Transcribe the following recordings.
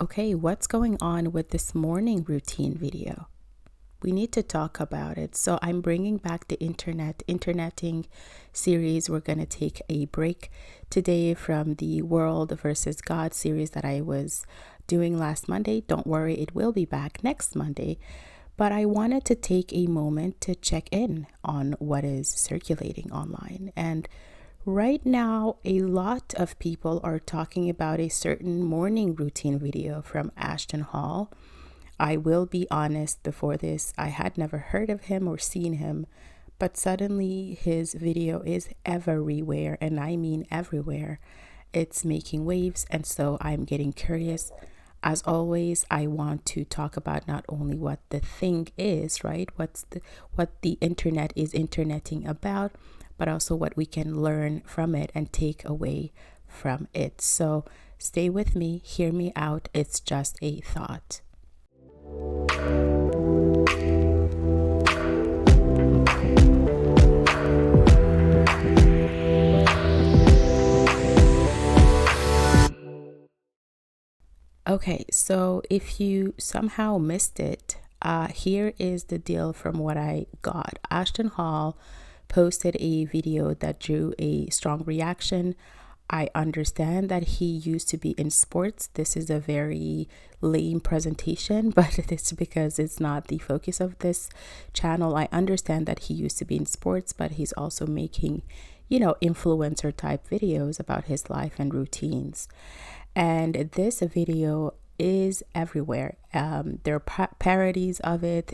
Okay, what's going on with this morning routine video? We need to talk about it. So I'm bringing back the interneting series. We're going to take a break today from the World versus God series that I was doing last Monday. Don't worry, it will be back next Monday. But I wanted to take a moment to check in on what is circulating online. And right now, a lot of people are talking about a certain morning routine video from Ashton Hall. I will be honest, before this, I had never heard of him or seen him, but suddenly his video is everywhere, and I mean everywhere. It's making waves, and so I'm getting curious. As always, I want to talk about not only what the thing is, right? What the internet is interneting about, but also what we can learn from it and take away from it. So stay with me, hear me out. It's just a thought. Okay, so if you somehow missed it, here is the deal from what I got. Ashton Hall posted a video that drew a strong reaction. I understand that he used to be in sports. This is a very lame presentation, but it's because it's not the focus of this channel. I understand that he used to be in sports, but he's also making, influencer type videos about his life and routines. And this video is everywhere. There are parodies of it.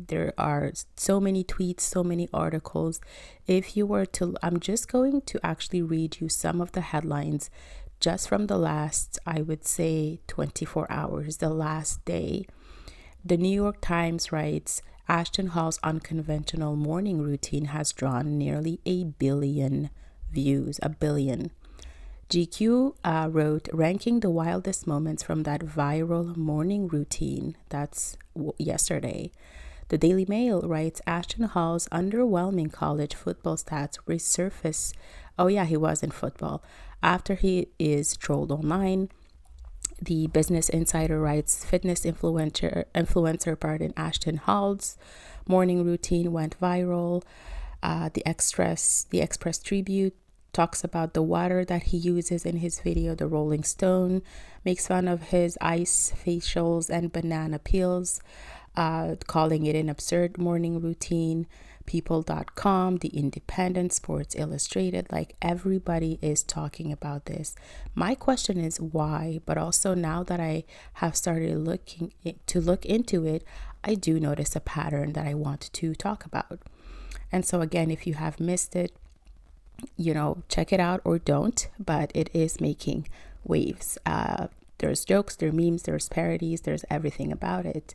There are so many tweets, so many articles. If you were to, I'm just going to actually read you some of the headlines just from the last, I would say, 24 hours, the last day. The New York Times writes, Ashton Hall's unconventional morning routine has drawn nearly 1 billion views, 1 billion. GQ wrote, ranking the wildest moments from that viral morning routine. That's yesterday. The Daily Mail writes, Ashton Hall's underwhelming college football stats resurface. Oh yeah, he was in football. After he is trolled online. The Business Insider writes, fitness influencer Ashton Hall's morning routine went viral. The Express Tribute talks about the water that he uses in his video. The Rolling Stone makes fun of his ice facials and banana peels, calling it an absurd morning routine. People.com, The Independent, Sports Illustrated, like everybody is talking about this. My question is why, but also now that I have started look into it, I do notice a pattern that I want to talk about. And so again, if you have missed it, check it out or don't, but it is making waves. There's jokes, there's memes, there's parodies, there's everything about it.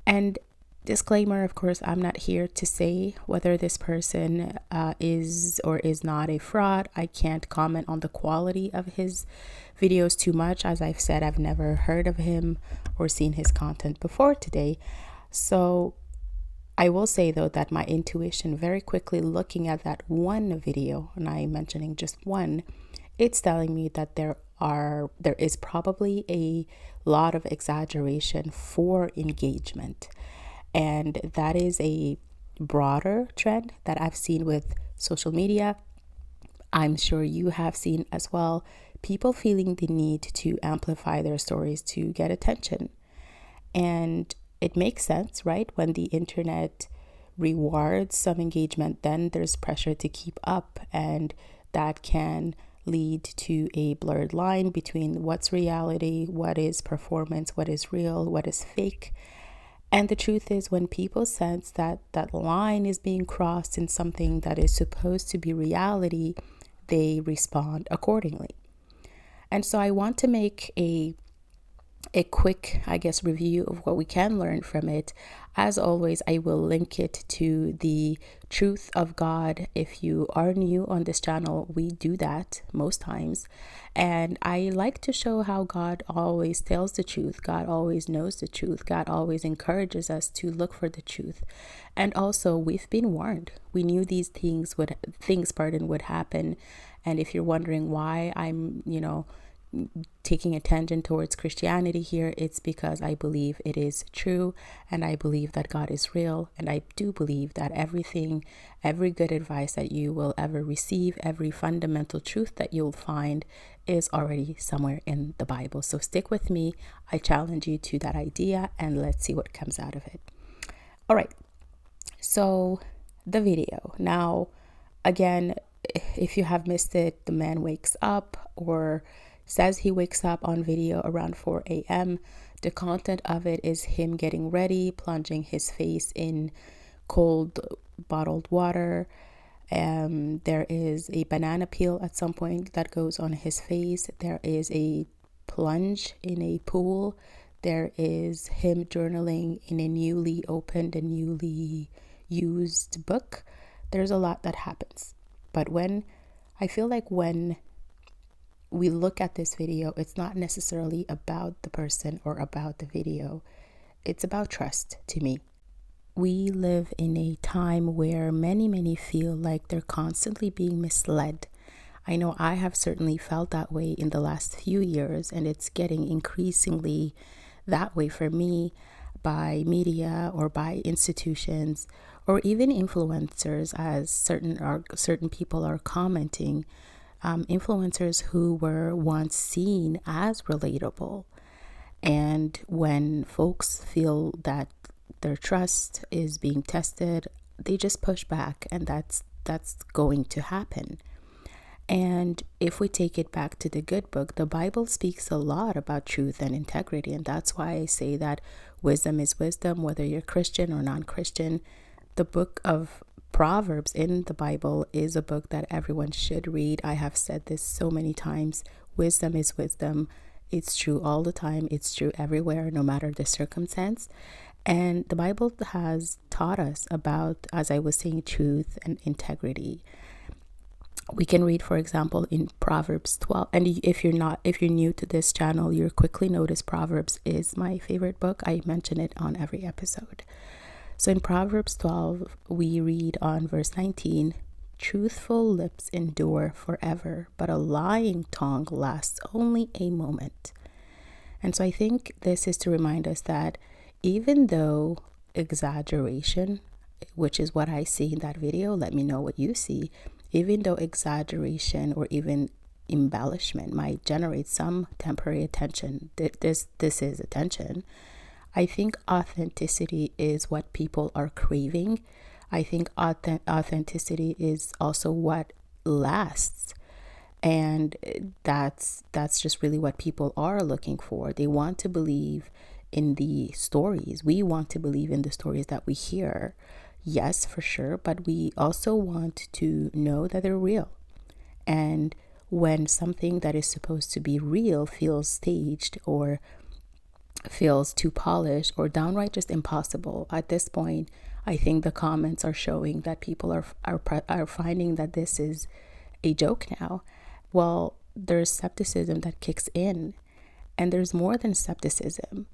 And disclaimer, of course, I'm not here to say whether this person is or is not a fraud. I can't comment on the quality of his videos too much. As I've said, I've never heard of him or seen his content before today. So I will say, though, that my intuition, very quickly looking at that one video, and I'm mentioning just one, it's telling me that there is probably a lot of exaggeration for engagement. And that is a broader trend that I've seen with social media. I'm sure you have seen as well. People feeling the need to amplify their stories to get attention. And it makes sense, right? When the internet rewards some engagement, then there's pressure to keep up, and that can lead to a blurred line between what's reality, what is performance, what is real, what is fake. And the truth is, when people sense that that line is being crossed in something that is supposed to be reality, they respond accordingly. And so I want to make a quick, review of what we can learn from it. As always, I will link it to the Truth of God. If you are new on this channel, we do that most times. And I like to show how God always tells the truth. God always knows the truth. God always encourages us to look for the truth. And also, we've been warned. We knew these things would happen. And if you're wondering why I'm, taking a tangent towards Christianity here, it's because I believe it is true, and I believe that God is real, and I do believe that every good advice that you will ever receive, every fundamental truth that you'll find is already somewhere in the Bible. So stick with me. I challenge you to that idea, and let's see what comes out of it. All right. So the video. Now, again, if you have missed it, the man wakes up, or says he wakes up on video around 4 a.m. The content of it is him getting ready, plunging his face in cold bottled water. There is a banana peel at some point that goes on his face. There is a plunge in a pool. There is him journaling in a newly opened and newly used book. There's a lot that happens. But when we look at this video, it's not necessarily about the person or about the video. It's about trust to me. We live in a time where many feel like they're constantly being misled. I know I have certainly felt that way in the last few years, and it's getting increasingly that way for me by media or by institutions or even influencers, as certain people are commenting. Influencers who were once seen as relatable. And when folks feel that their trust is being tested, they just push back, and that's going to happen. And if we take it back to the good book, the Bible speaks a lot about truth and integrity, and that's why I say that wisdom is wisdom, whether you're Christian or non-Christian. The book of Proverbs in the Bible is a book that everyone should read. I have said this so many times. Wisdom is wisdom. It's true all the time. It's true everywhere, no matter the circumstance. And the Bible has taught us about, as I was saying, truth and integrity. We can read, for example, in Proverbs 12. And if you're new to this channel, you'll quickly notice Proverbs is my favorite book. I mention it on every episode. So in Proverbs 12, we read on verse 19, "Truthful lips endure forever, but a lying tongue lasts only a moment." And so I think this is to remind us that even though exaggeration, which is what I see in that video, let me know what you see, even though exaggeration or even embellishment might generate some temporary attention, this is attention, I think authenticity is what people are craving. I think authenticity is also what lasts. And that's just really what people are looking for. They want to believe in the stories. We want to believe in the stories that we hear. Yes, for sure. But we also want to know that they're real. And when something that is supposed to be real feels staged or feels too polished or downright just impossible, at this point, I think the comments are showing that people are finding that this is a joke now. Well, there's skepticism that kicks in, and there's more than skepticism.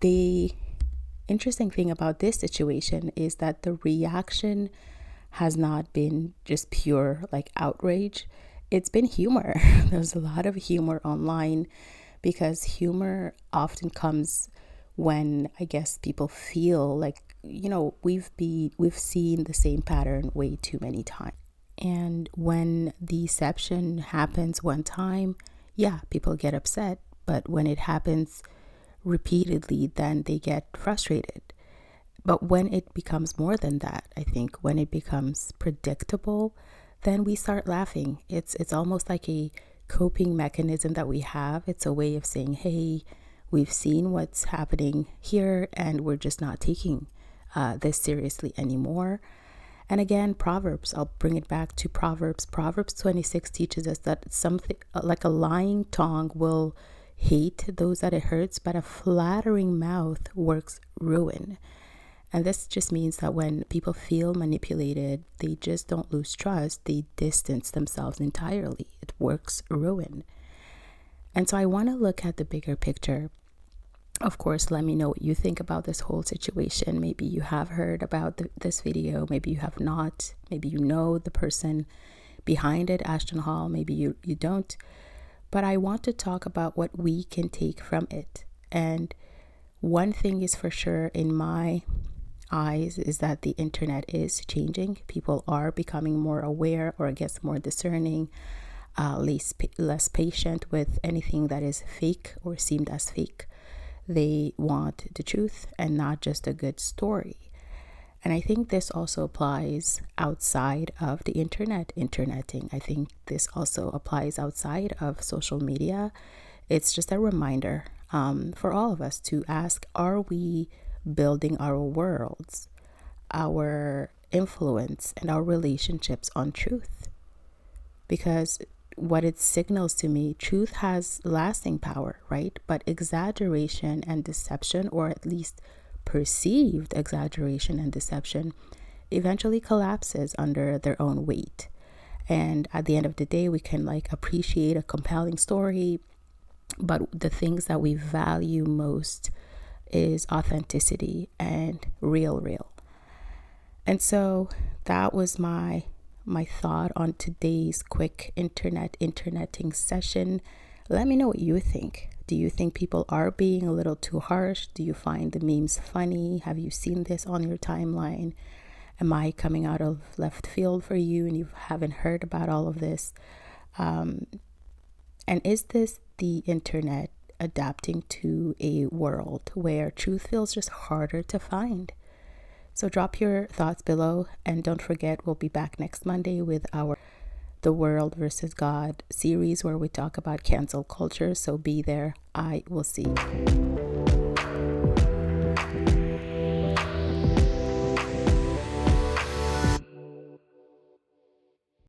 The interesting thing about this situation is that the reaction has not been just pure like outrage. It's been humor. There's a lot of humor online, because humor often comes when, I guess, people feel like, we've seen the same pattern way too many times. And when deception happens one time, yeah, people get upset. But when it happens repeatedly, then they get frustrated. But when it becomes more than that, I think when it becomes predictable, then we start laughing. It's almost like a coping mechanism that we have. It's a way of saying, hey, we've seen what's happening here, and we're just not taking this seriously anymore. And again, Proverbs, I'll bring it back to Proverbs. Proverbs 26 teaches us that something like a lying tongue will hate those that it hurts, but a flattering mouth works ruin. And this just means that when people feel manipulated, they just don't lose trust. They distance themselves entirely. It works ruin. And so I want to look at the bigger picture. Of course, let me know what you think about this whole situation. Maybe you have heard about this video. Maybe you have not. Maybe you know the person behind it, Ashton Hall. Maybe you don't. but I want to talk about what we can take from it. And one thing is for sure in my eyes is that the internet is changing. People are becoming more aware, or I guess more discerning, less patient with anything that is fake or seemed as fake. They want the truth and not just a good story. And I think this also applies outside of the interneting. I think this also applies outside of social media. It's just a reminder for all of us to ask, are we building our worlds, our influence, and our relationships on truth? Because what it signals to me, truth has lasting power, right? But exaggeration and deception, or at least perceived exaggeration and deception, eventually collapses under their own weight. And at the end of the day, we can appreciate a compelling story, but the things that we value most is authenticity and real. And so that was my thought on today's quick interneting session. Let me know what you think. Do you think people are being a little too harsh? Do you find the memes funny? Have you seen this on your timeline? Am I coming out of left field for you and you haven't heard about all of this? And is this the internet adapting to a world where truth feels just harder to find? So drop your thoughts below, and don't forget, we'll be back next Monday with our The World versus God series, where we talk about cancel culture. So be there. I will see you.